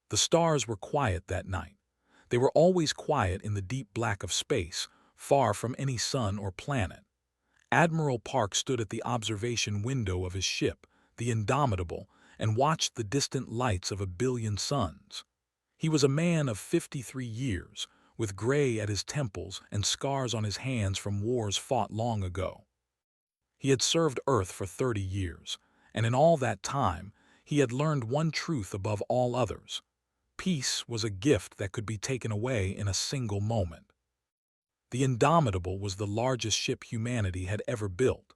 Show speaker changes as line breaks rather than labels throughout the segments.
The stars were quiet that night. They were always quiet in the deep black of space, far from any sun or planet. Admiral Park stood at the observation window of his ship, the Indomitable, and watched the distant lights of a billion suns. He was a man of 53 years, with gray at his temples and scars on his hands from wars fought long ago. He had served Earth for 30 years, and in all that time, he had learned one truth above all others. Peace was a gift that could be taken away in a single moment. The Indomitable was the largest ship humanity had ever built.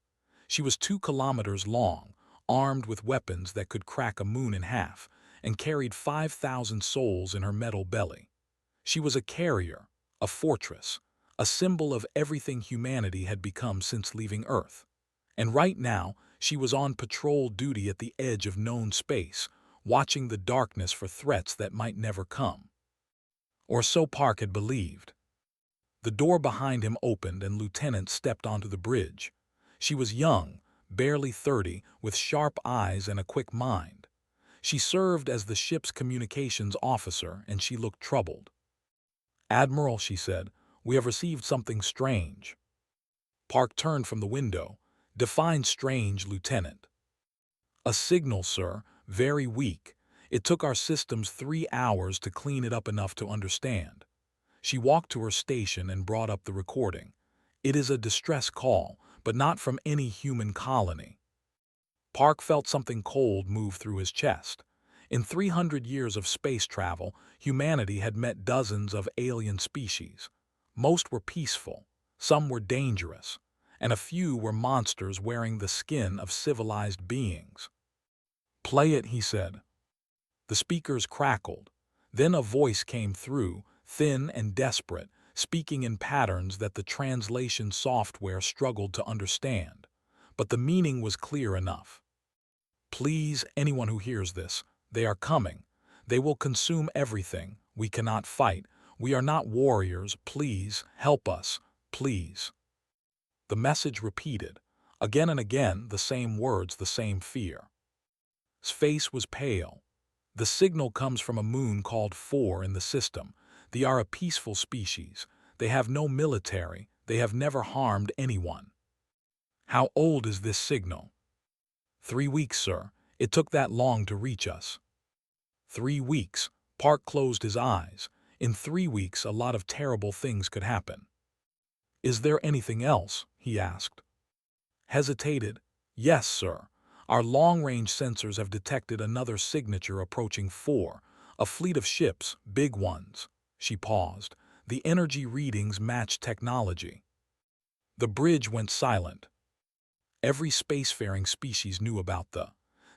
She was 2 kilometers long, armed with weapons that could crack a moon in half, and carried 5,000 souls in her metal belly. She was a carrier, a fortress, a symbol of everything humanity had become since leaving Earth. And right now, she was on patrol duty at the edge of known space, watching the darkness for threats that might never come. Or so Park had believed. The door behind him opened and Lieutenant stepped onto the bridge. She was young, barely 30, with sharp eyes and a quick mind. She served as the ship's communications officer and she looked troubled. "Admiral," she said, "we have received something strange." Park turned from the window. "Define strange, Lieutenant." "A signal, sir, very weak. It took our systems 3 hours to clean it up enough to understand." She walked to her station and brought up the recording. "It is a distress call, but not from any human colony." Park felt something cold move through his chest. In 300 years of space travel, humanity had met dozens of alien species. Most were peaceful, some were dangerous, and a few were monsters wearing the skin of civilized beings. "Play it," he said. The speakers crackled. Then a voice came through, thin and desperate, speaking in patterns that the translation software struggled to understand. But the meaning was clear enough. "Please, anyone who hears this, they are coming. They will consume everything. We cannot fight. We are not warriors. Please, help us. Please." The message repeated. Again and again, the same words, the same fear. His face was pale. "The signal comes from a moon called 4 in the system. They are a peaceful species. They have no military. They have never harmed anyone." "How old is this signal?" 3 weeks, sir. It took that long to reach us." 3 weeks. Park closed his eyes. In 3 weeks, a lot of terrible things could happen. "Is there anything else?" he asked. Hesitated. "Yes, sir. Our long-range sensors have detected another signature approaching 4, a fleet of ships, big ones." She paused. The energy readings matched technology. The bridge went silent. Every spacefaring species knew about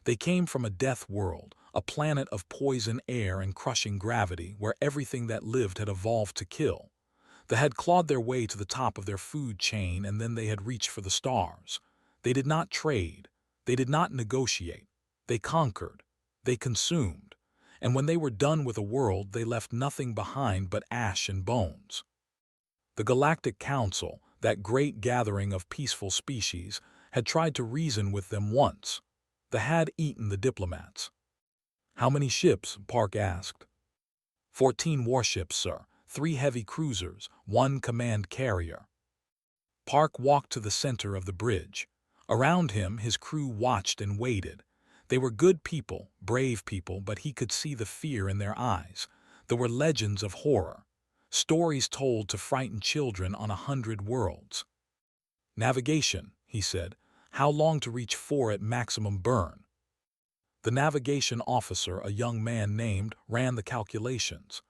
They came from a death world, a planet of poison air and crushing gravity where everything that lived had evolved to kill. They had clawed their way to the top of their food chain and then they had reached for the stars. They did not trade. They did not negotiate. They conquered. They consumed. And when they were done with a world, they left nothing behind but ash and bones. The Galactic Council, that great gathering of peaceful species, had tried to reason with them once. They had eaten the diplomats. "How many ships?" Park asked. 14 warships, sir. 3 heavy cruisers, 1 command carrier." Park walked to the center of the bridge. Around him, his crew watched and waited. They were good people, brave people, but he could see the fear in their eyes. There were legends of horror, stories told to frighten children on 100 worlds. "Navigation," he said. "How long to reach 4 at maximum burn?" The navigation officer, a young man named, ran the calculations.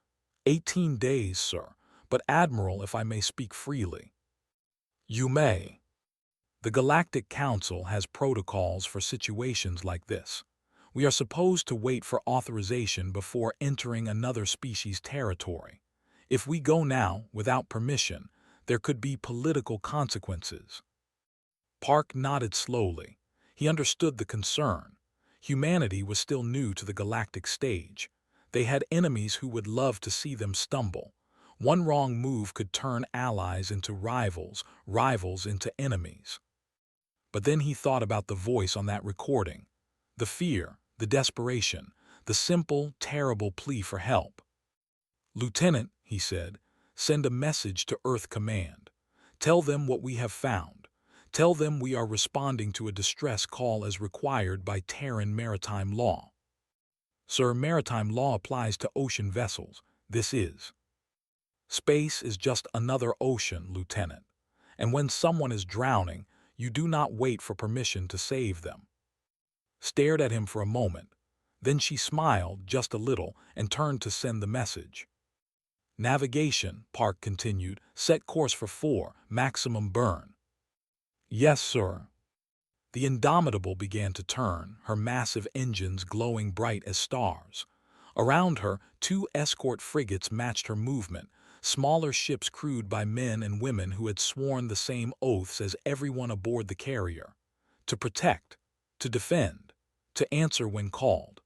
18 days, sir. But Admiral, if I may speak freely." "You may." "The Galactic Council has protocols for situations like this. We are supposed to wait for authorization before entering another species' territory. If we go now, without permission, there could be political consequences." Park nodded slowly. He understood the concern. Humanity was still new to the galactic stage. They had enemies who would love to see them stumble. One wrong move could turn allies into rivals, rivals into enemies. But then he thought about the voice on that recording. The fear, the desperation, the simple, terrible plea for help. "Lieutenant," he said, "send a message to Earth Command. Tell them what we have found. Tell them we are responding to a distress call as required by Terran maritime law." "Sir, maritime law applies to ocean vessels. This is." "Space is just another ocean, Lieutenant. And when someone is drowning, you do not wait for permission to save them." Stared at him for a moment. Then she smiled just a little and turned to send the message. "Navigation," Park continued. "Set course for 4, maximum burn." "Yes, sir." The Indomitable began to turn, her massive engines glowing bright as stars. Around her, 2 escort frigates matched her movement, smaller ships crewed by men and women who had sworn the same oaths as everyone aboard the carrier: to protect, to defend, to answer when called.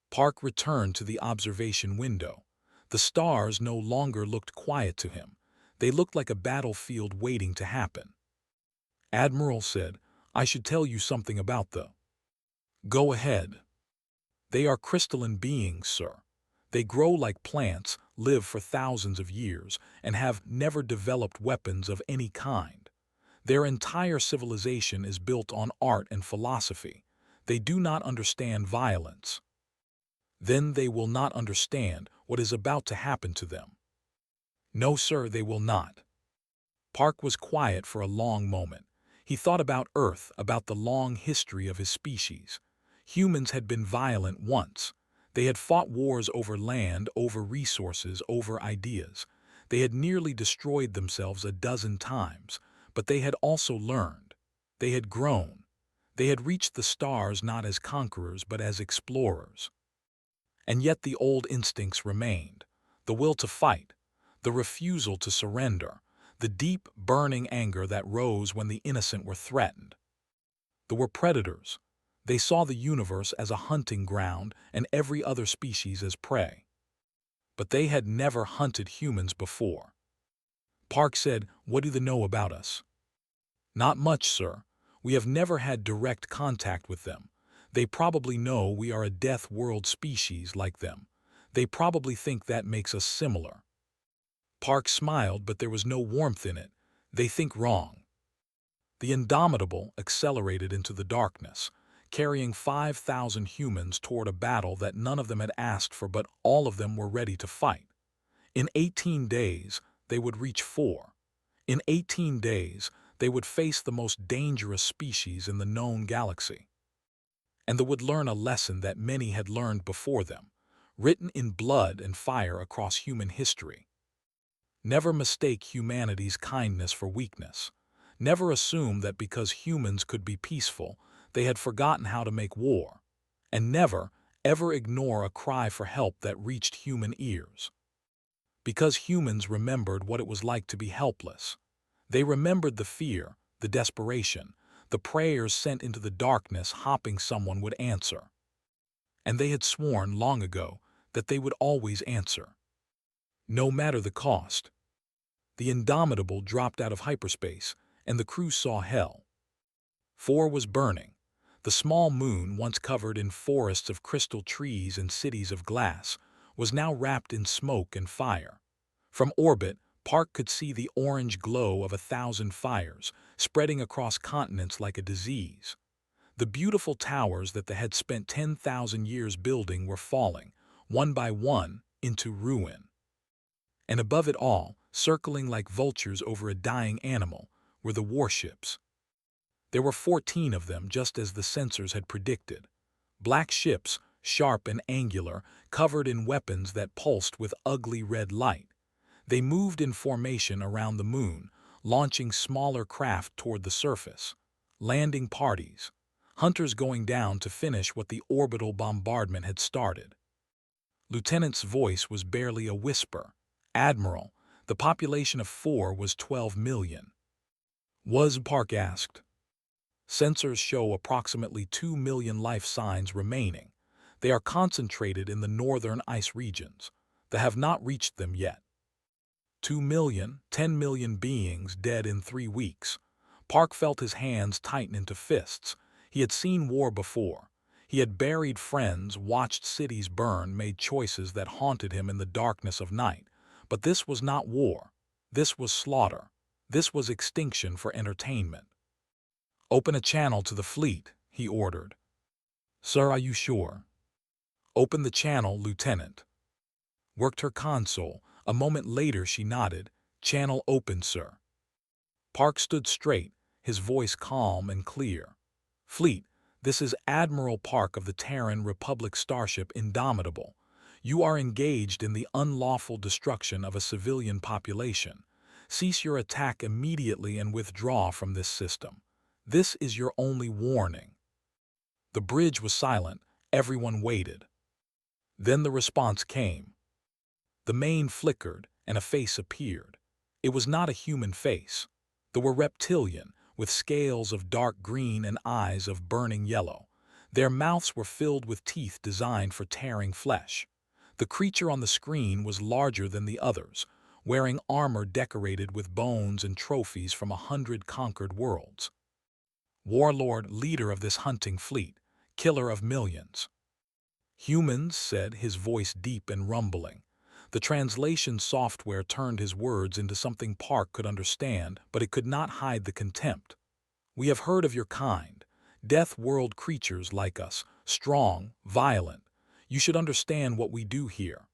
Park returned to the observation window. The stars no longer looked quiet to him. They looked like a battlefield waiting to happen. "Admiral said, I should tell you something about the—" "Go ahead." "They are crystalline beings, sir. They grow like plants, live for thousands of years, and have never developed weapons of any kind. Their entire civilization is built on art and philosophy. They do not understand violence." "Then they will not understand what is about to happen to them." "No, sir, they will not." Park was quiet for a long moment. He thought about Earth, about the long history of his species. Humans had been violent once. They had fought wars over land, over resources, over ideas. They had nearly destroyed themselves a dozen times, but they had also learned. They had grown. They had reached the stars not as conquerors but as explorers. And yet the old instincts remained: the will to fight, the refusal to surrender, the deep, burning anger that rose when the innocent were threatened. They were predators. They saw the universe as a hunting ground and every other species as prey. But they had never hunted humans before. Park said, "What do they know about us?" "Not much, sir. We have never had direct contact with them. They probably know we are a death world species like them. They probably think that makes us similar." Park smiled, but there was no warmth in it. "They think wrong." The Indomitable accelerated into the darkness, carrying 5,000 humans toward a battle that none of them had asked for, but all of them were ready to fight. In 18 days, they would reach 4. In 18 days, they would face the most dangerous species in the known galaxy. And they would learn a lesson that many had learned before them, written in blood and fire across human history. Never mistake humanity's kindness for weakness. Never assume that because humans could be peaceful, they had forgotten how to make war. And never, ever ignore a cry for help that reached human ears. Because humans remembered what it was like to be helpless. They remembered the fear, the desperation, the prayers sent into the darkness hoping someone would answer. And they had sworn long ago that they would always answer. No matter the cost. The Indomitable dropped out of hyperspace, and the crew saw hell. 4 was burning. The small moon, once covered in forests of crystal trees and cities of glass, was now wrapped in smoke and fire. From orbit, Park could see the orange glow of 1,000 fires, spreading across continents like a disease. The beautiful towers that they had spent 10,000 years building were falling, one by one, into ruin. And above it all, circling like vultures over a dying animal, were the warships. There were 14 of them, just as the sensors had predicted. Black ships, sharp and angular, covered in weapons that pulsed with ugly red light. They moved in formation around the moon, launching smaller craft toward the surface. Landing parties. Hunters going down to finish what the orbital bombardment had started. Lieutenant's voice was barely a whisper. "Admiral, the population of 4 was 12 million. Was?" Park asked. "Sensors show approximately 2 million life signs remaining. They are concentrated in the northern ice regions. They have not reached them yet." 2 million, 10 million beings dead in 3 weeks. Park felt his hands tighten into fists. He had seen war before. He had buried friends, watched cities burn, made choices that haunted him in the darkness of night. But this was not war. This was slaughter. This was extinction for entertainment. "Open a channel to the fleet," he ordered. "Sir, are you sure?" "Open the channel, Lieutenant." Worked her console. A moment later she nodded. "Channel open, sir." Park stood straight, his voice calm and clear. "Fleet, this is Admiral Park of the Terran Republic starship Indomitable. You are engaged in the unlawful destruction of a civilian population. Cease your attack immediately and withdraw from this system. This is your only warning." The bridge was silent. Everyone waited. Then the response came. The main flickered, and a face appeared. It was not a human face. They were reptilian, with scales of dark green and eyes of burning yellow. Their mouths were filled with teeth designed for tearing flesh. The creature on the screen was larger than the others, wearing armor decorated with bones and trophies from 100 conquered worlds. "Warlord, leader of this hunting fleet, killer of millions." "Humans," said, his voice deep and rumbling. The translation software turned his words into something Park could understand, but it could not hide the contempt. "We have heard of your kind. Deathworld creatures like us, strong, violent. You should understand what we do here."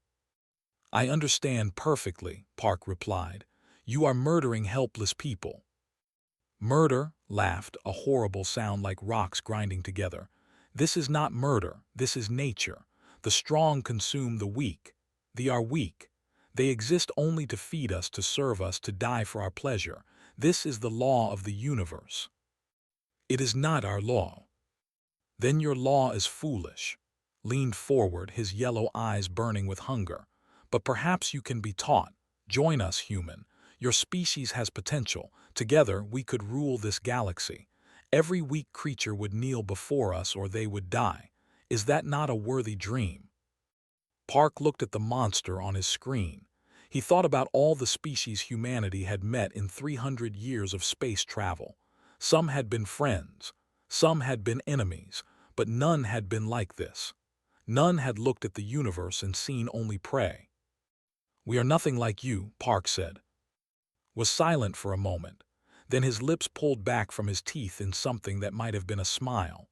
"I understand perfectly," Park replied. "You are murdering helpless people." "Murder," laughed, a horrible sound like rocks grinding together. "This is not murder, this is nature. The strong consume the weak. They are weak. They exist only to feed us, to serve us, to die for our pleasure. This is the law of the universe." "It is not our law." "Then your law is foolish." Leaned forward, his yellow eyes burning with hunger. "But perhaps you can be taught. Join us, human. Your species has potential. Together we could rule this galaxy. Every weak creature would kneel before us or they would die. Is that not a worthy dream?" Park looked at the monster on his screen. He thought about all the species humanity had met in 300 years of space travel. Some had been friends, some had been enemies, but none had been like this. None had looked at the universe and seen only prey. "We are nothing like you," Park said. Was silent for a moment. Then his lips pulled back from his teeth in something that might have been a smile.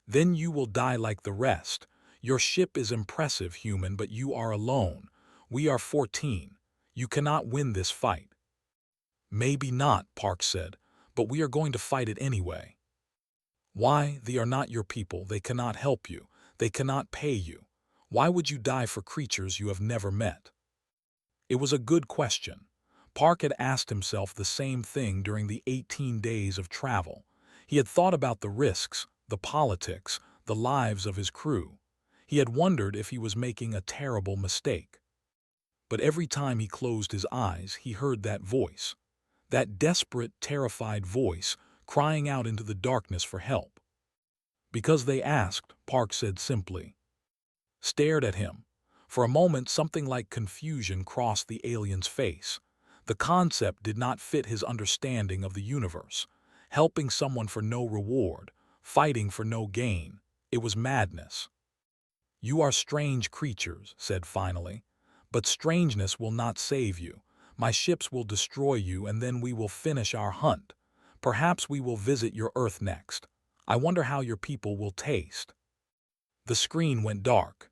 "Then you will die like the rest. Your ship is impressive, human, but you are alone. We are 14. You cannot win this fight." "Maybe not," Park said, "but we are going to fight it anyway." "Why? They are not your people. They cannot help you. They cannot pay you. Why would you die for creatures you have never met?" It was a good question. Park had asked himself the same thing during the 18 days of travel. He had thought about the risks, the politics, the lives of his crew. He had wondered if he was making a terrible mistake. But every time he closed his eyes, he heard that voice. That desperate, terrified voice, crying out into the darkness for help. "Because they asked," Park said simply. Stared at him. For a moment something like confusion crossed the alien's face. The concept did not fit his understanding of the universe. Helping someone for no reward, fighting for no gain. It was madness. "You are strange creatures," said finally. "But strangeness will not save you. My ships will destroy you and then we will finish our hunt. Perhaps we will visit your Earth next. I wonder how your people will taste." The screen went dark.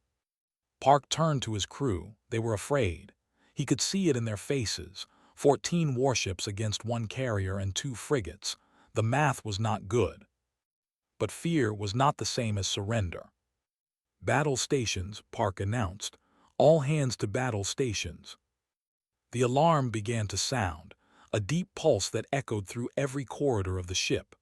Park turned to his crew. They were afraid. He could see it in their faces. 14 warships against 1 carrier and 2 frigates. The math was not good. But fear was not the same as surrender. "Battle stations," Park announced. "All hands to battle stations." The alarm began to sound, a deep pulse that echoed through every corridor of the ship.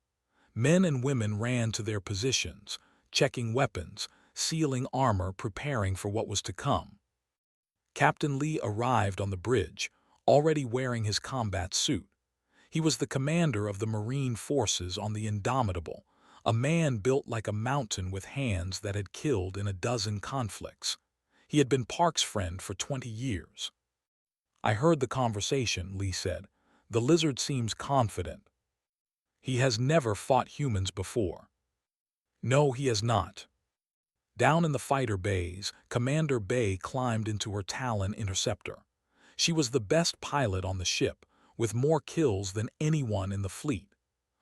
Men and women ran to their positions, checking weapons, sealing armor, preparing for what was to come. Captain Lee arrived on the bridge, already wearing his combat suit. He was the commander of the Marine forces on the Indomitable, a man built like a mountain with hands that had killed in a dozen conflicts. He had been Park's friend for 20 years. "I heard the conversation," Lee said. "The lizard seems confident." "He has never fought humans before." "No, he has not." Down in the fighter bays, Commander Bay climbed into her Talon interceptor. She was the best pilot on the ship, with more kills than anyone in the fleet.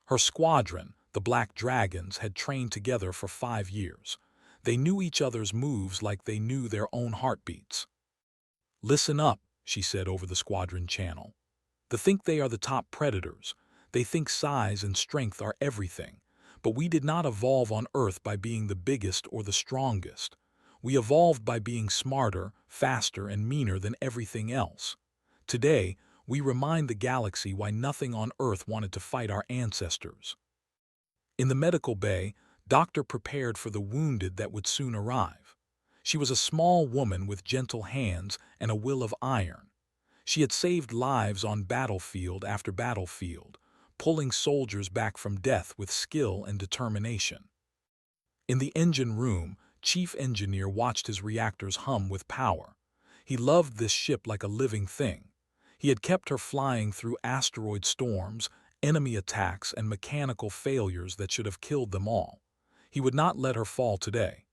Her squadron, the Black Dragons, had trained together for 5 years. They knew each other's moves like they knew their own heartbeats. "Listen up," she said over the squadron channel. "They think they are the top predators. They think size and strength are everything. But we did not evolve on Earth by being the biggest or the strongest. We evolved by being smarter, faster, and meaner than everything else. Today, we remind the galaxy why nothing on Earth wanted to fight our ancestors." In the medical bay, Doctor prepared for the wounded that would soon arrive. She was a small woman with gentle hands and a will of iron. She had saved lives on battlefield after battlefield, pulling soldiers back from death with skill and determination. In the engine room, Chief Engineer watched his reactors hum with power. He loved this ship like a living thing. He had kept her flying through asteroid storms, enemy attacks, and mechanical failures that should have killed them all. He would not let her fall today.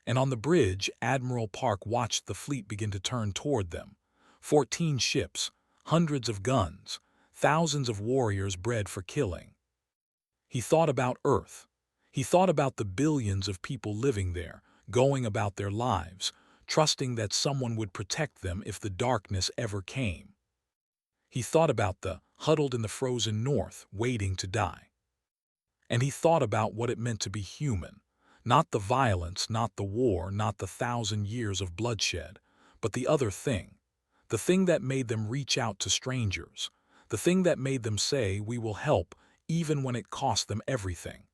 And on the bridge, Admiral Park watched the fleet begin to turn toward them. 14 ships, hundreds of guns, thousands of warriors bred for killing. He thought about Earth. He thought about the billions of people living there, going about their lives, trusting that someone would protect them if the darkness ever came. He thought about the huddled in the frozen north, waiting to die. And he thought about what it meant to be human. Not the violence, not the war, not the 1,000 years of bloodshed, but the other thing. The thing that made them reach out to strangers. The thing that made them say, "We will help," even when it cost them everything.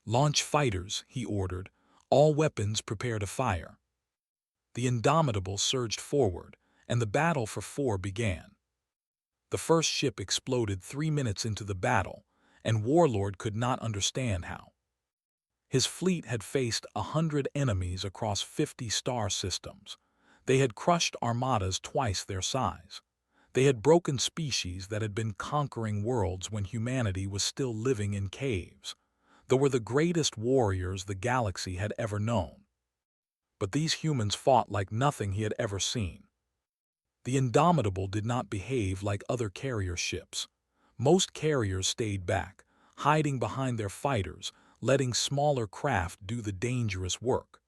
"Launch fighters," he ordered. "All weapons prepare to fire." The Indomitable surged forward, and the battle for 4 began. The first ship exploded 3 minutes into the battle, and Warlord could not understand how. His fleet had faced 100 enemies across 50 star systems. They had crushed armadas twice their size. They had broken species that had been conquering worlds when humanity was still living in caves. They were the greatest warriors the galaxy had ever known. But these humans fought like nothing he had ever seen. The Indomitable did not behave like other carrier ships. Most carriers stayed back, hiding behind their fighters, letting smaller craft do the dangerous work.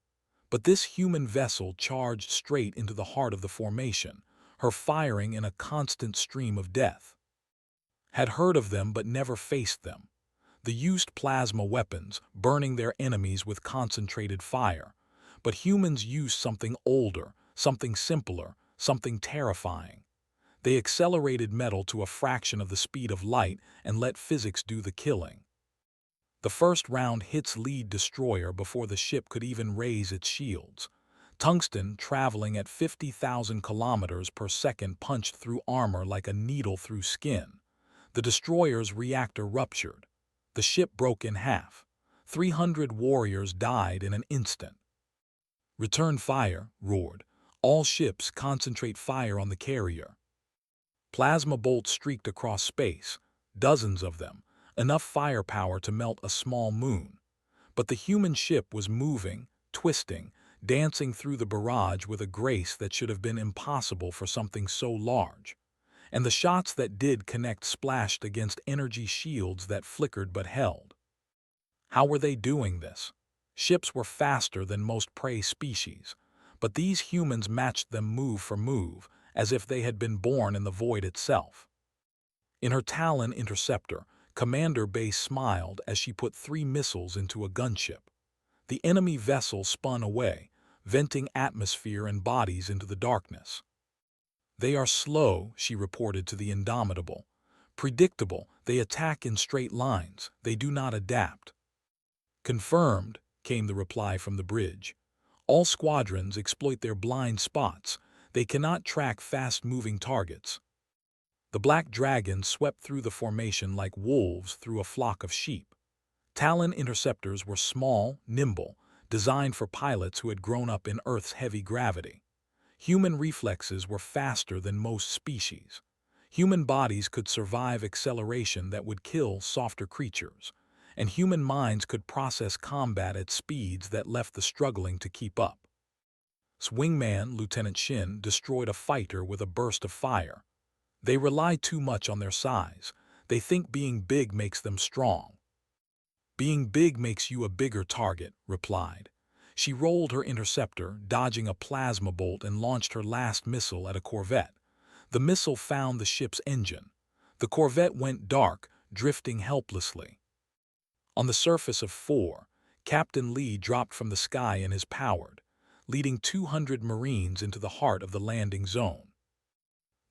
But this human vessel charged straight into the heart of the formation, her firing in a constant stream of death. Had heard of them but never faced them. They used plasma weapons, burning their enemies with concentrated fire. But humans used something older, something simpler, something terrifying. They accelerated metal to a fraction of the speed of light and let physics do the killing. The first round hits lead destroyer before the ship could even raise its shields. Tungsten, traveling at 50,000 kilometers per second, punched through armor like a needle through skin. The destroyer's reactor ruptured. The ship broke in half. 300 warriors died in an instant. "Return fire," roared. "All ships concentrate fire on the carrier." Plasma bolts streaked across space, dozens of them, enough firepower to melt a small moon. But the human ship was moving, twisting, dancing through the barrage with a grace that should have been impossible for something so large. And the shots that did connect splashed against energy shields that flickered but held. How were they doing this? Ships were faster than most prey species, but these humans matched them move for move, as if they had been born in the void itself. In her Talon interceptor, Commander Bay smiled as she put 3 missiles into a gunship. The enemy vessel spun away, venting atmosphere and bodies into the darkness. "They are slow," she reported to the Indomitable. "Predictable, they attack in straight lines, they do not adapt." "Confirmed," came the reply from the bridge. "All squadrons exploit their blind spots. They cannot track fast-moving targets." The Black Dragons swept through the formation like wolves through a flock of sheep. Talon interceptors were small, nimble, designed for pilots who had grown up in Earth's heavy gravity. Human reflexes were faster than most species. Human bodies could survive acceleration that would kill softer creatures. and human minds could process combat at speeds that left the struggling to keep up. Wingman Lieutenant Shin destroyed a fighter with a burst of fire. They rely too much on their size. They think being big makes them strong. Being big makes you a bigger target, replied. She rolled her interceptor, dodging a plasma bolt, and launched her last missile at a corvette. The missile found the ship's engine. The corvette went dark, drifting helplessly. On the surface of 4, Captain Lee dropped from the sky in his powered, leading 200 Marines into the heart of the landing zone.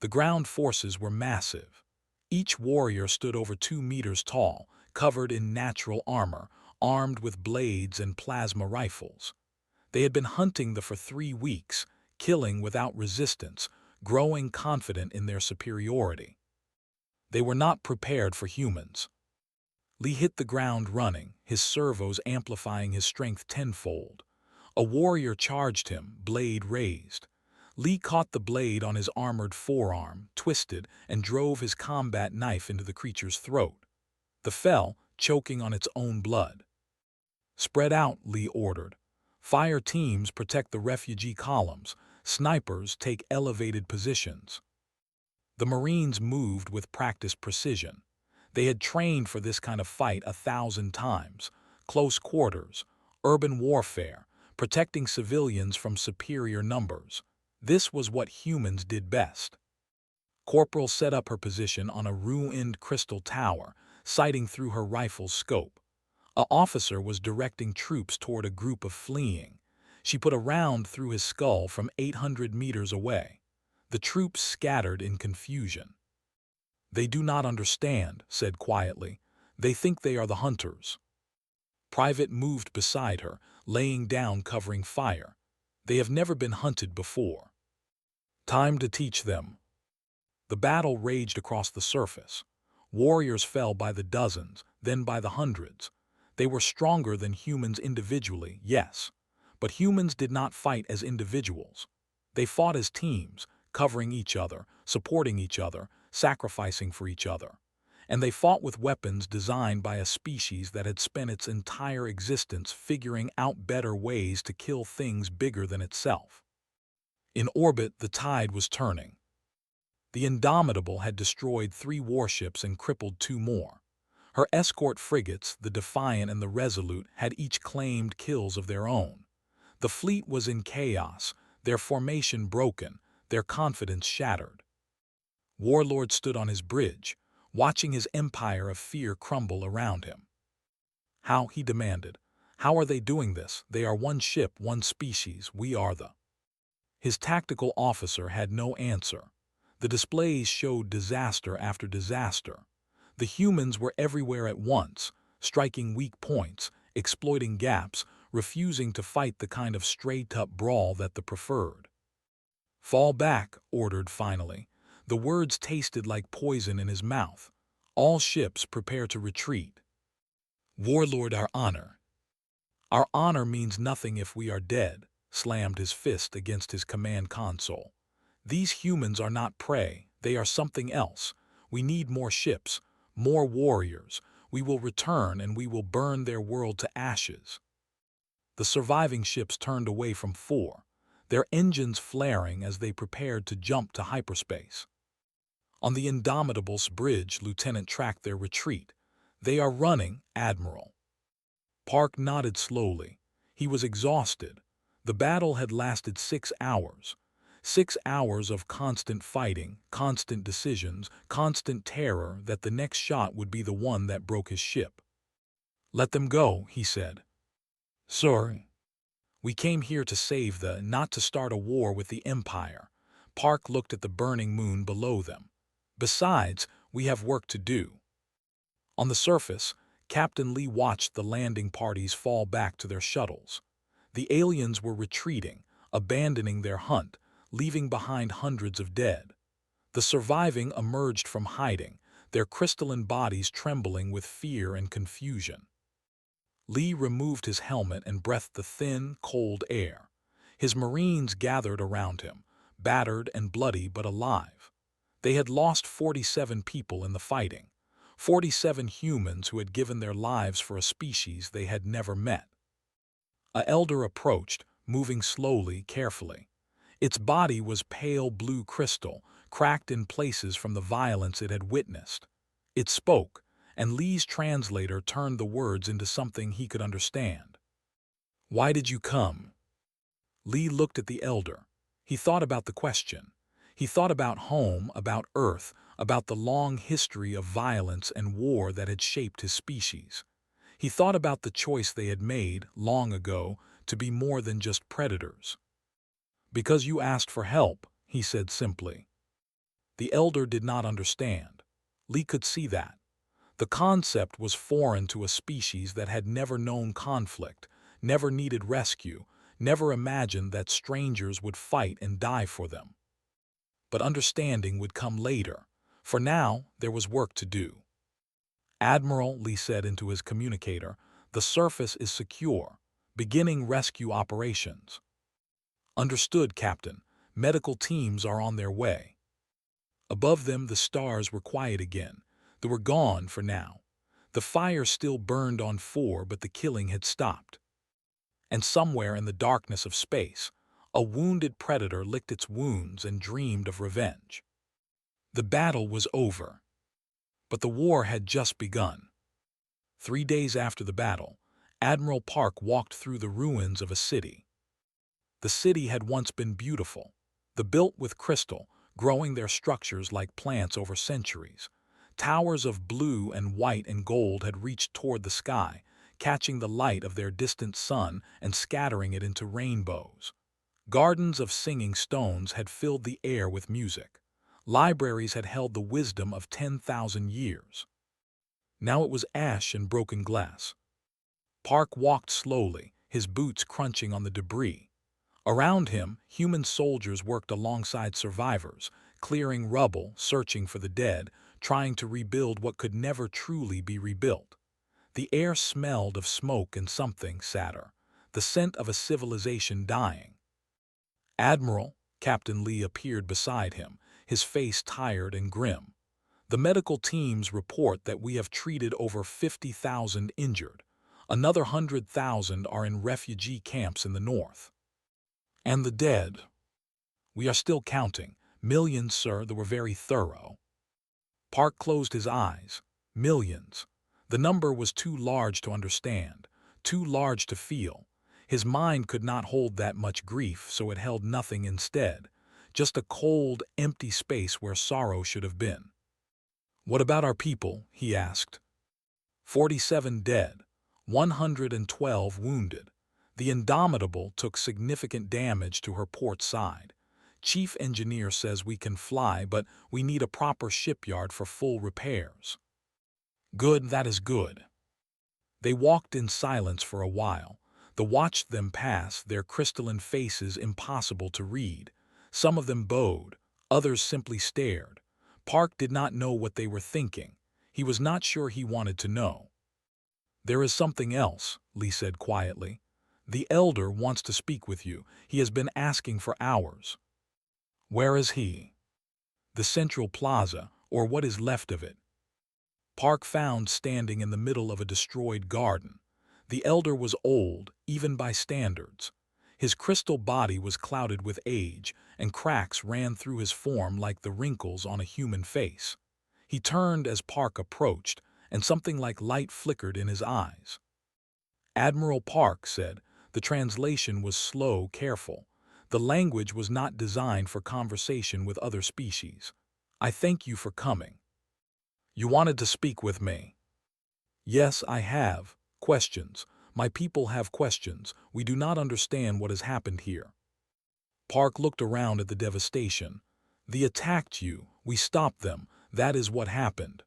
The ground forces were massive. Each warrior stood over 2 meters tall, covered in natural armor, armed with blades and plasma rifles. They had been hunting for 3 weeks, killing without resistance, growing confident in their superiority. They were not prepared for humans. Lee hit the ground running, his servos amplifying his strength tenfold. A warrior charged him, blade raised. Lee caught the blade on his armored forearm, twisted, and drove his combat knife into the creature's throat. The fell, choking on its own blood. Spread out, Lee ordered. Fire teams protect the refugee columns. Snipers take elevated positions. The Marines moved with practiced precision. They had trained for this kind of fight 1,000 times. Close quarters, urban warfare, protecting civilians from superior numbers. This was what humans did best. Corporal set up her position on a ruined crystal tower, sighting through her rifle's scope. An officer was directing troops toward a group of fleeing. She put a round through his skull from 800 meters away. The troops scattered in confusion. "They do not understand," said quietly. "They think they are the hunters." Private moved beside her, laying down covering fire. "They have never been hunted before. Time to teach them." The battle raged across the surface. Warriors fell by the dozens, then by the hundreds. They were stronger than humans individually, yes, but humans did not fight as individuals. They fought as teams, covering each other, supporting each other, sacrificing for each other. And they fought with weapons designed by a species that had spent its entire existence figuring out better ways to kill things bigger than itself. In orbit, the tide was turning. The Indomitable had destroyed 3 warships and crippled 2 more. Her escort frigates, the Defiant and the Resolute, had each claimed kills of their own. The fleet was in chaos, their formation broken, their confidence shattered. Warlord stood on his bridge, watching his empire of fear crumble around him. "How?" he demanded. "How are they doing this? They are one ship, one species, we are the—" His tactical officer had no answer. The displays showed disaster after disaster. The humans were everywhere at once, striking weak points, exploiting gaps, refusing to fight the kind of straight-up brawl that the preferred. "Fall back," ordered finally. The words tasted like poison in his mouth. "All ships prepare to retreat." "Warlord, our honor." "Our honor means nothing if we are dead," slammed his fist against his command console. "These humans are not prey, they are something else. We need more ships, more warriors. We will return and we will burn their world to ashes." The surviving ships turned away from 4, their engines flaring as they prepared to jump to hyperspace. On the Indomitable's bridge, Lieutenant tracked their retreat. "They are running, Admiral." Park nodded slowly. He was exhausted. The battle had lasted 6 hours. 6 hours of constant fighting, constant decisions, constant terror that the next shot would be the one that broke his ship. "Let them go," he said. "Sorry. We came here to save not to start a war with the Empire." Park looked at the burning moon below them. "Besides, we have work to do." On the surface, Captain Lee watched the landing parties fall back to their shuttles. The aliens were retreating, abandoning their hunt, leaving behind hundreds of dead. The surviving emerged from hiding, their crystalline bodies trembling with fear and confusion. Lee removed his helmet and breathed the thin, cold air. His Marines gathered around him, battered and bloody but alive. They had lost 47 people in the fighting. 47 humans who had given their lives for a species they had never met. A elder approached, moving slowly, carefully. Its body was pale blue crystal, cracked in places from the violence it had witnessed. It spoke, and Lee's translator turned the words into something he could understand. "Why did you come?" Lee looked at the elder. He thought about the question. He thought about home, about Earth, about the long history of violence and war that had shaped his species. He thought about the choice they had made, long ago, to be more than just predators. "Because you asked for help," he said simply. The elder did not understand. Lee could see that. The concept was foreign to a species that had never known conflict, never needed rescue, never imagined that strangers would fight and die for them. But understanding would come later. For now, there was work to do. "Admiral," Lee said into his communicator, "the surface is secure. Beginning rescue operations." "Understood, Captain. Medical teams are on their way." Above them, the stars were quiet again. They were gone for now. The fire still burned on 4, but the killing had stopped. And somewhere in the darkness of space, a wounded predator licked its wounds and dreamed of revenge. The battle was over. But the war had just begun. 3 days after the battle, Admiral Park walked through the ruins of a city. The city had once been beautiful, built with crystal, growing their structures like plants over centuries. Towers of blue and white and gold had reached toward the sky, catching the light of their distant sun and scattering it into rainbows. Gardens of singing stones had filled the air with music. Libraries had held the wisdom of 10,000 years. Now it was ash and broken glass. Park walked slowly, his boots crunching on the debris. Around him, human soldiers worked alongside survivors, clearing rubble, searching for the dead, trying to rebuild what could never truly be rebuilt. The air smelled of smoke and something sadder, the scent of a civilization dying. "Admiral," Captain Lee appeared beside him, his face tired and grim. "The medical teams report that we have treated over 50,000 injured. Another 100,000 are in refugee camps in the north. And the dead? We are still counting. Millions, sir, they were very thorough." Park closed his eyes. Millions. The number was too large to understand, too large to feel. His mind could not hold that much grief, so it held nothing instead. Just a cold, empty space where sorrow should have been. "What about our people?" he asked. 47 dead, 112 wounded. The Indomitable took significant damage to her port side. Chief engineer says we can fly, but we need a proper shipyard for full repairs. "Good, that is good." They walked in silence for a while. They watched them pass, their crystalline faces impossible to read. Some of them bowed, others simply stared. Park did not know what they were thinking. He was not sure he wanted to know. "There is something else," Lee said quietly. "The elder wants to speak with you. He has been asking for hours." "Where is he?" "The Central Plaza, or what is left of it." Park found standing in the middle of a destroyed garden. The elder was old, even by standards. His crystal body was clouded with age, and cracks ran through his form like the wrinkles on a human face. He turned as Park approached, and something like light flickered in his eyes. "Admiral Park," said. The translation was slow, careful. The language was not designed for conversation with other species. "I thank you for coming." "You wanted to speak with me." "Yes, I have. Questions. My people have questions. We do not understand what has happened here." Park looked around at the devastation. "They attacked you. We stopped them. That is what happened."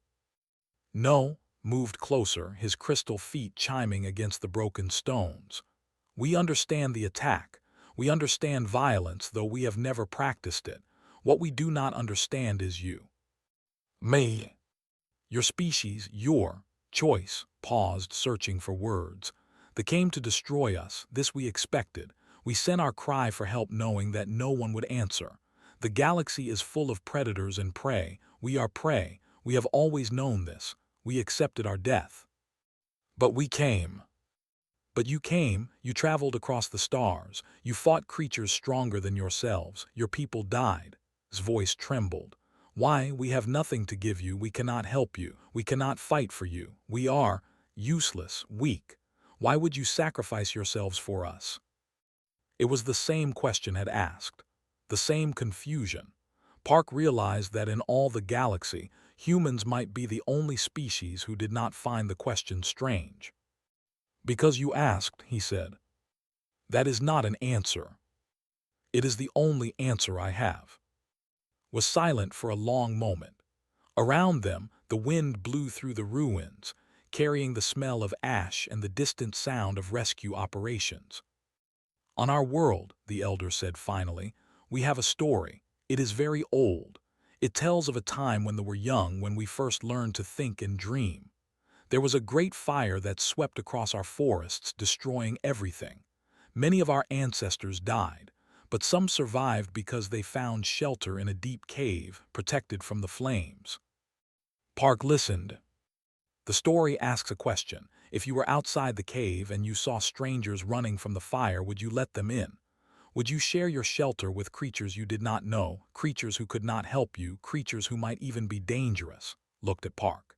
"No," moved closer, his crystal feet chiming against the broken stones. "We understand the attack. We understand violence, though we have never practiced it. What we do not understand is you." "Me." "Your species, your choice," paused, searching for words. "They came to destroy us. This we expected. We sent our cry for help knowing that no one would answer. The galaxy is full of predators and prey. We are prey. We have always known this. we accepted our death. But we came. But you came, you traveled across the stars, you fought creatures stronger than yourselves, your people died. His voice trembled. Why, we have nothing to give you, we cannot help you, we cannot fight for you, we are useless, weak. Why would you sacrifice yourselves for us? It was the same question had asked, the same confusion. Park realized that in all the galaxy, humans might be the only species who did not find the question strange. Because you asked, he said. That is not an answer. It is the only answer I have. Was silent for a long moment. Around them, the wind blew through the ruins, carrying the smell of ash and the distant sound of rescue operations. On our world, the elder said finally, we have a story. It is very old. It tells of a time when they were young, when we first learned to think and dream. There was a great fire that swept across our forests, destroying everything. Many of our ancestors died, but some survived because they found shelter in a deep cave, protected from the flames. Park listened. The story asks a question. If you were outside the cave and you saw strangers running from the fire, would you let them in? Would you share your shelter with creatures you did not know, creatures who could not help you, creatures who might even be dangerous? Looked at Park.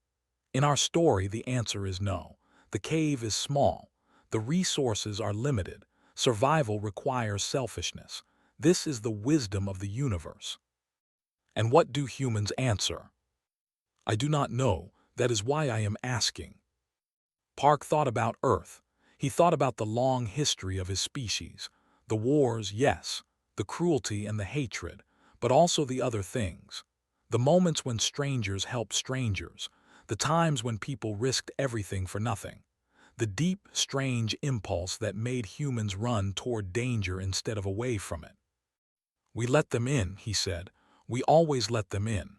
In our story, the answer is no. The cave is small. The resources are limited. Survival requires selfishness. This is the wisdom of the universe. And what do humans answer? I do not know. That is why I am asking. Park thought about Earth. He thought about the long history of his species. The wars, yes, the cruelty and the hatred, but also the other things. The moments when strangers helped strangers. The times when people risked everything for nothing. The deep, strange impulse that made humans run toward danger instead of away from it. We let them in, he said. We always let them in.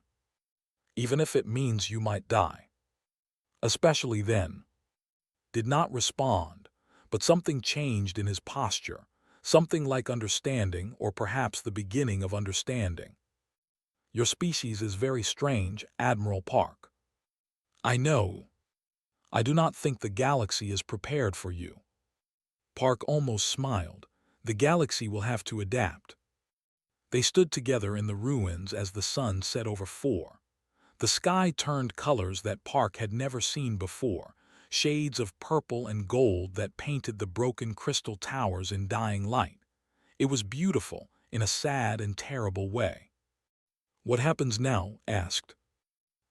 Even if it means you might die. Especially then. Did not respond, but something changed in his posture. Something like understanding, or perhaps the beginning of understanding. Your species is very strange, Admiral Park. I know. I do not think the galaxy is prepared for you. Park almost smiled. The galaxy will have to adapt. They stood together in the ruins as the sun set over four. The sky turned colors that Park had never seen before, shades of purple and gold that painted the broken crystal towers in dying light. It was beautiful in a sad and terrible way. What happens now? Asked.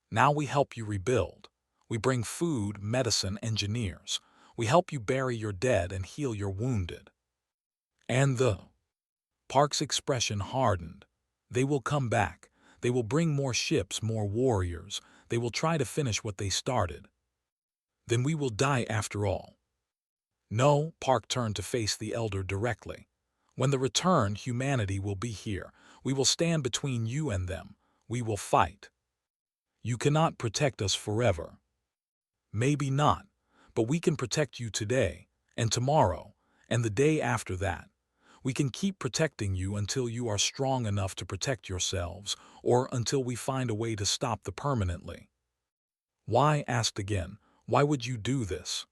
Now we help you rebuild. We bring food, medicine, engineers. We help you bury your dead and heal your wounded. And Park's expression hardened. They will come back. They will bring more ships, more warriors. They will try to finish what they started. Then we will die after all. No, Park turned to face the elder directly. When they return, humanity will be here. We will stand between you and them. We will fight. You cannot protect us forever. Maybe not, but we can protect you today, and tomorrow, and the day after that. We can keep protecting you until you are strong enough to protect yourselves, or until we find a way to stop them permanently. Why? Asked again. Why would you do this?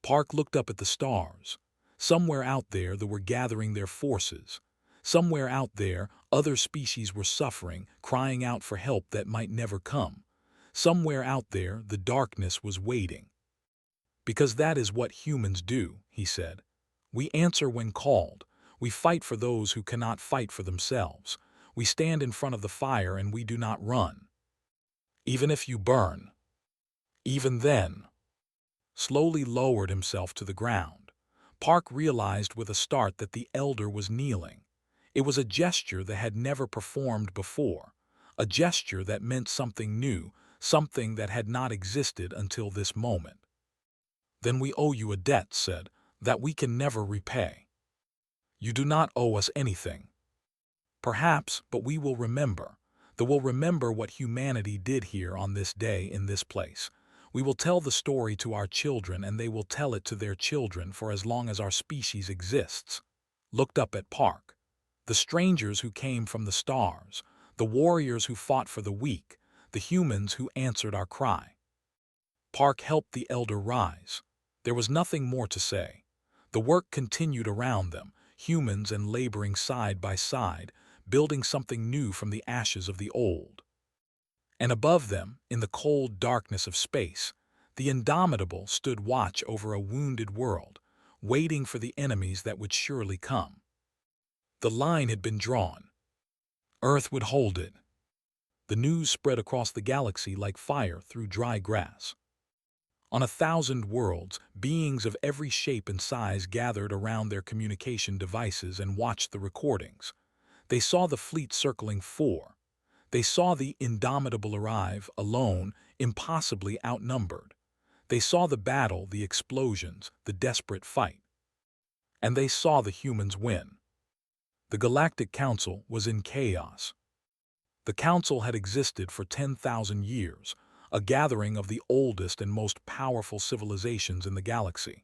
Park looked up at the stars. Somewhere out there they were gathering their forces. Somewhere out there, other species were suffering, crying out for help that might never come. Somewhere out there, the darkness was waiting. Because that is what humans do, he said. We answer when called. We fight for those who cannot fight for themselves. We stand in front of the fire and we do not run. Even if you burn. Even then. Slowly lowered himself to the ground. Park realized with a start that the elder was kneeling. It was a gesture that had never performed before. A gesture that meant something new, something that had not existed until this moment. Then we owe you a debt, said, that we can never repay. You do not owe us anything. Perhaps, but we will remember. They will remember what humanity did here on this day in this place. We will tell the story to our children and they will tell it to their children for as long as our species exists. Looked up at Park. The strangers who came from the stars, the warriors who fought for the weak, the humans who answered our cry. Park helped the elder rise. There was nothing more to say. The work continued around them, humans and laboring side by side, building something new from the ashes of the old. And above them, in the cold darkness of space, the Indomitable stood watch over a wounded world, waiting for the enemies that would surely come. The line had been drawn. Earth would hold it. The news spread across the galaxy like fire through dry grass. On 1,000 worlds, beings of every shape and size gathered around their communication devices and watched the recordings. They saw the fleet circling 4. They saw the Indomitable arrive, alone, impossibly outnumbered. They saw the battle, the explosions, the desperate fight. And they saw the humans win. The Galactic Council was in chaos. The Council had existed for 10,000 years, a gathering of the oldest and most powerful civilizations in the galaxy.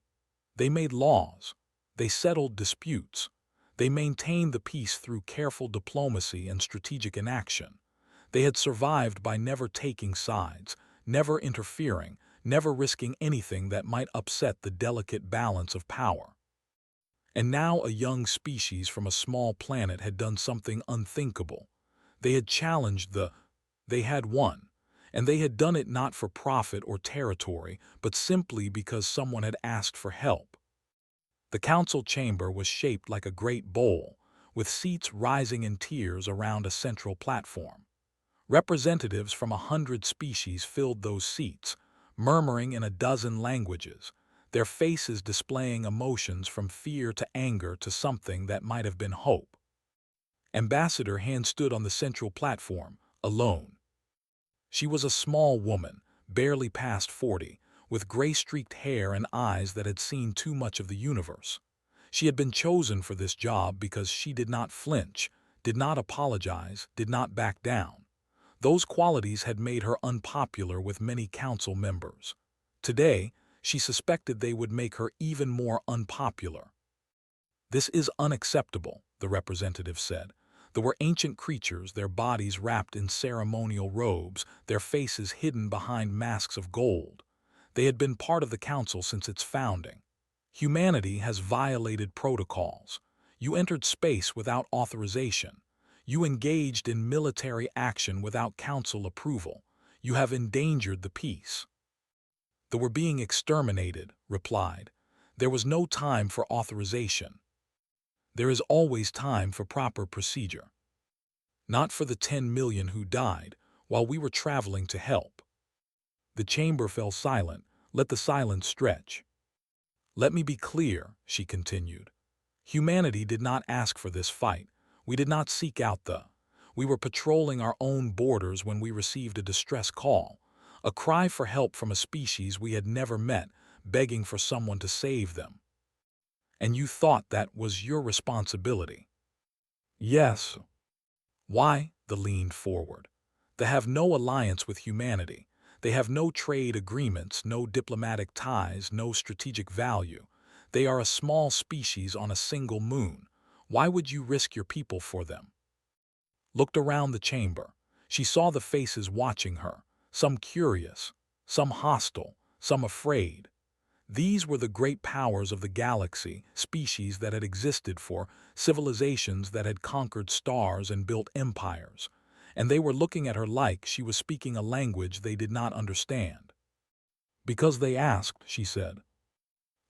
They made laws. They settled disputes. They maintained the peace through careful diplomacy and strategic inaction. They had survived by never taking sides, never interfering, never risking anything that might upset the delicate balance of power. And now a young species from a small planet had done something unthinkable. They had challenged they had won, and they had done it not for profit or territory, but simply because someone had asked for help. The council chamber was shaped like a great bowl, with seats rising in tiers around a central platform. Representatives from 100 species filled those seats, murmuring in a dozen languages, their faces displaying emotions from fear to anger to something that might have been hope. Ambassador Han stood on the central platform, alone. She was a small woman, barely past 40, with gray-streaked hair and eyes that had seen too much of the universe. She had been chosen for this job because she did not flinch, did not apologize, did not back down. Those qualities had made her unpopular with many council members. Today, she suspected they would make her even more unpopular. "This is unacceptable," the representative said. There were ancient creatures, their bodies wrapped in ceremonial robes, their faces hidden behind masks of gold. They had been part of the council since its founding. Humanity has violated protocols. You entered space without authorization. You engaged in military action without council approval. You have endangered the peace. "They were being exterminated," replied. "There was no time for authorization. There is always time for proper procedure. Not for the 10 million who died while we were traveling to help." The chamber fell silent. Let the silence stretch. "Let me be clear," she continued. "Humanity did not ask for this fight. We did not seek out We were patrolling our own borders when we received a distress call, a cry for help from a species we had never met, begging for someone to save them. And you thought that was your responsibility." "Yes." "Why?" They leaned forward. "They have no alliance with humanity. They have no trade agreements, no diplomatic ties, no strategic value. They are a small species on a single moon. Why would you risk your people for them?" Looked around the chamber. She saw the faces watching her, some curious, some hostile, some afraid. These were the great powers of the galaxy, species that had existed for civilizations that had conquered stars and built empires. And they were looking at her like she was speaking a language they did not understand. "Because they asked," she said.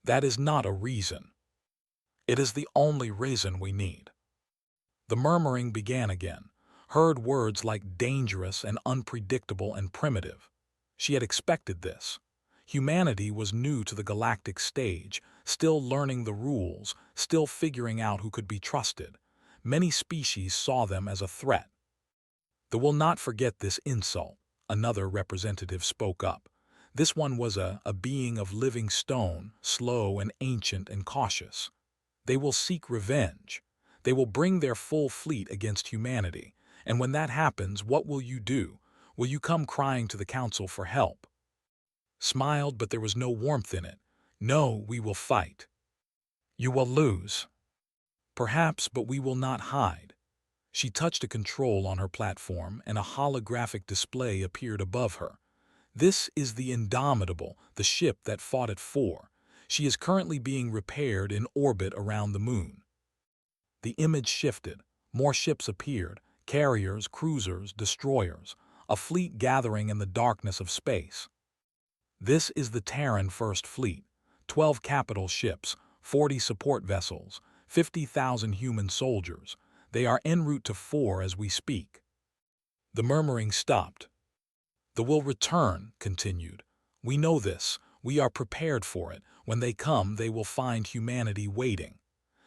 "That is not a reason. It is the only reason we need." The murmuring began again, heard words like dangerous and unpredictable and primitive. She had expected this. Humanity was new to the galactic stage, still learning the rules, still figuring out who could be trusted. Many species saw them as a threat. "They will not forget this insult," another representative spoke up. This one was a being of living stone, slow and ancient and cautious. "They will seek revenge. They will bring their full fleet against humanity. And when that happens, what will you do? Will you come crying to the council for help?" Smiled, but there was no warmth in it. "No, we will fight. You will lose. Perhaps, but we will not hide." She touched a control on her platform, and a holographic display appeared above her. This is the Indomitable, the ship that fought at 4. She is currently being repaired in orbit around the moon. The image shifted. More ships appeared, carriers, cruisers, destroyers, a fleet gathering in the darkness of space. This is the Terran First Fleet, 12 capital ships, 40 support vessels, 50,000 human soldiers. They are en route to 4 as we speak. The murmuring stopped. "The will return," continued. "We know this. We are prepared for it. When they come, they will find humanity waiting."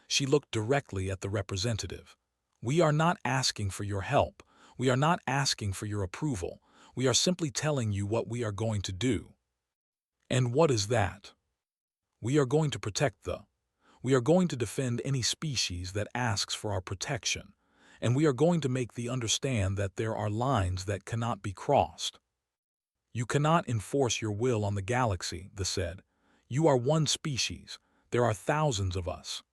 She looked directly at the representative. "We are not asking for your help. We are not asking for your approval. We are simply telling you what we are going to do." "And what is that?" "We are going to protect the. We are going to defend any species that asks for our protection. And we are going to make them understand that there are lines that cannot be crossed." "You cannot enforce your will on the galaxy," they said. "You are one species. There are thousands of us.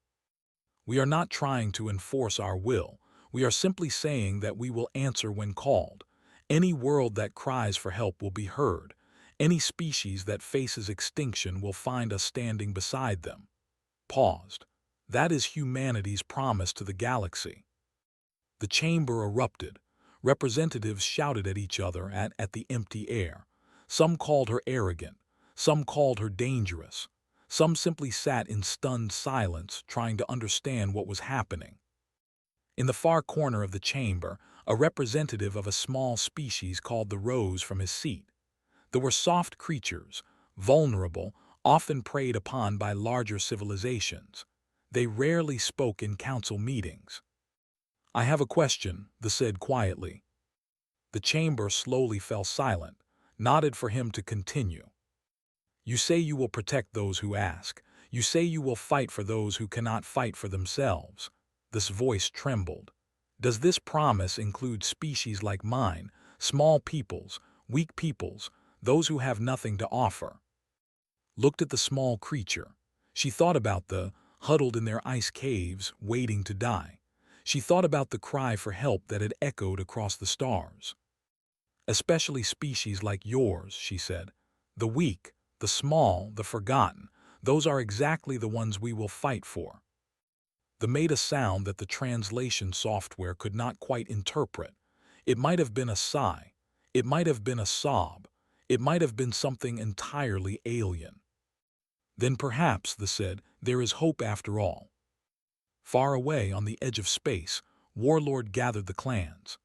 We are not trying to enforce our will. We are simply saying that we will answer when called. Any world that cries for help will be heard. Any species that faces extinction will find us standing beside them." Paused. "That is humanity's promise to the galaxy." The chamber erupted. Representatives shouted at each other at the empty air. Some called her arrogant. Some called her dangerous. Some simply sat in stunned silence, trying to understand what was happening. In the far corner of the chamber, a representative of a small species called the Rose from his seat. There were soft creatures, vulnerable, often preyed upon by larger civilizations. They rarely spoke in council meetings. "I have a question," they said quietly. The chamber slowly fell silent, nodded for him to continue. "You say you will protect those who ask. You say you will fight for those who cannot fight for themselves." This voice trembled. "Does this promise include species like mine, small peoples, weak peoples, those who have nothing to offer?" Looked at the small creature. She thought about the huddled in their ice caves, waiting to die. She thought about the cry for help that had echoed across the stars. "Especially species like yours," she said. "The weak, the small, the forgotten, those are exactly the ones we will fight for." They made a sound that the translation software could not quite interpret. It might have been a sigh. It might have been a sob. It might have been something entirely alien. "Then perhaps," they said, "there is hope after all." Far away on the edge of space, Warlord gathered the clans.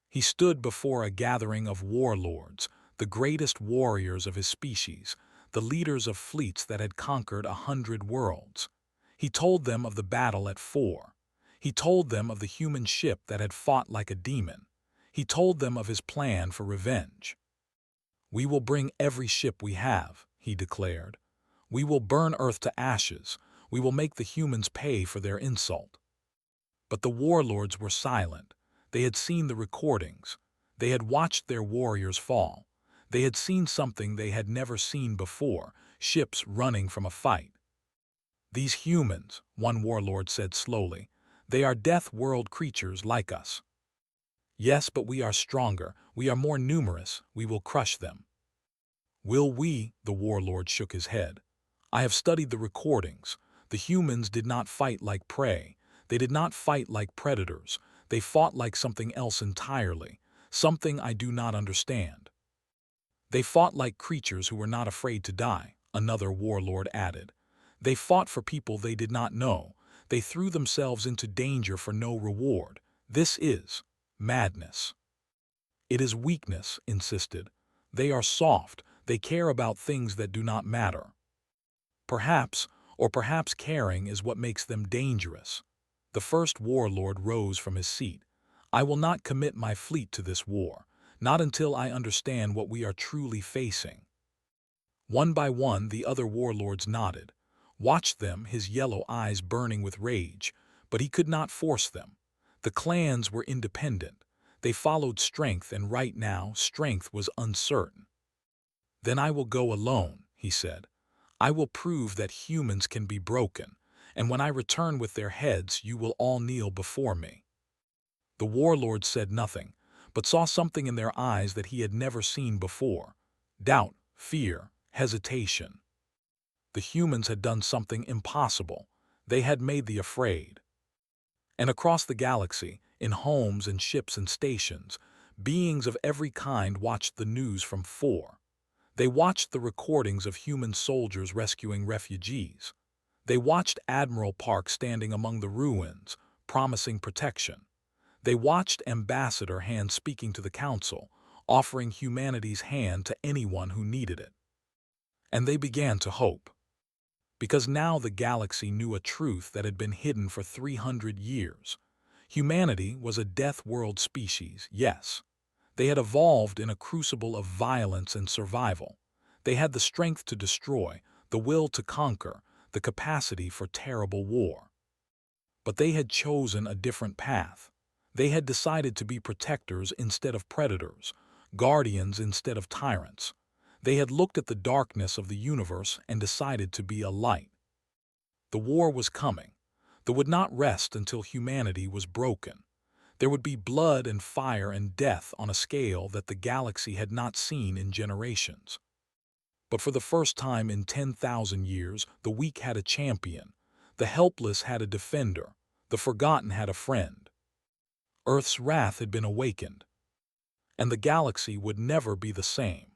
He stood before a gathering of warlords, the greatest warriors of his species, the leaders of fleets that had conquered 100 worlds. He told them of the battle at 4. He told them of the human ship that had fought like a demon. He told them of his plan for revenge. "We will bring every ship we have," he declared. "We will burn Earth to ashes. We will make the humans pay for their insult." But the warlords were silent. They had seen the recordings. They had watched their warriors fall. They had seen something they had never seen before, ships running from a fight. "These humans," one warlord said slowly, "they are death world creatures like us." "Yes, but we are stronger. We are more numerous. We will crush them." "Will we?" The warlord shook his head. "I have studied the recordings. The humans did not fight like prey. They did not fight like predators. They fought like something else entirely, something I do not understand." "They fought like creatures who were not afraid to die," another warlord added. "They fought for people they did not know. They threw themselves into danger for no reward. This is madness." "It is weakness," insisted. "They are soft. They care about things that do not matter." "Perhaps, or perhaps caring is what makes them dangerous." The first warlord rose from his seat. "I will not commit my fleet to this war, not until I understand what we are truly facing." One by one the other warlords nodded, watched them, his yellow eyes burning with rage, but he could not force them. The clans were independent. They followed strength, and right now strength was uncertain. "Then I will go alone," he said. "I will prove that humans can be broken, and when I return with their heads, you will all kneel before me." The warlord said nothing, but saw something in their eyes that he had never seen before. Doubt, fear, hesitation. The humans had done something impossible. They had made the afraid. And across the galaxy, in homes and ships and stations, beings of every kind watched the news from afar. They watched the recordings of human soldiers rescuing refugees. They watched Admiral Park standing among the ruins, promising protection. They watched Ambassador Han speaking to the Council, offering humanity's hand to anyone who needed it. And they began to hope. Because now the galaxy knew a truth that had been hidden for 300 years. Humanity was a death world species, yes. They had evolved in a crucible of violence and survival. They had the strength to destroy, the will to conquer, the capacity for terrible war. But they had chosen a different path. They had decided to be protectors instead of predators, guardians instead of tyrants. They had looked at the darkness of the universe and decided to be a light. The war was coming. They would not rest until humanity was broken. There would be blood and fire and death on a scale that the galaxy had not seen in generations. But for the first time in 10,000 years, the weak had a champion, the helpless had a defender, the forgotten had a friend. Earth's wrath had been awakened, and the galaxy would never be the same.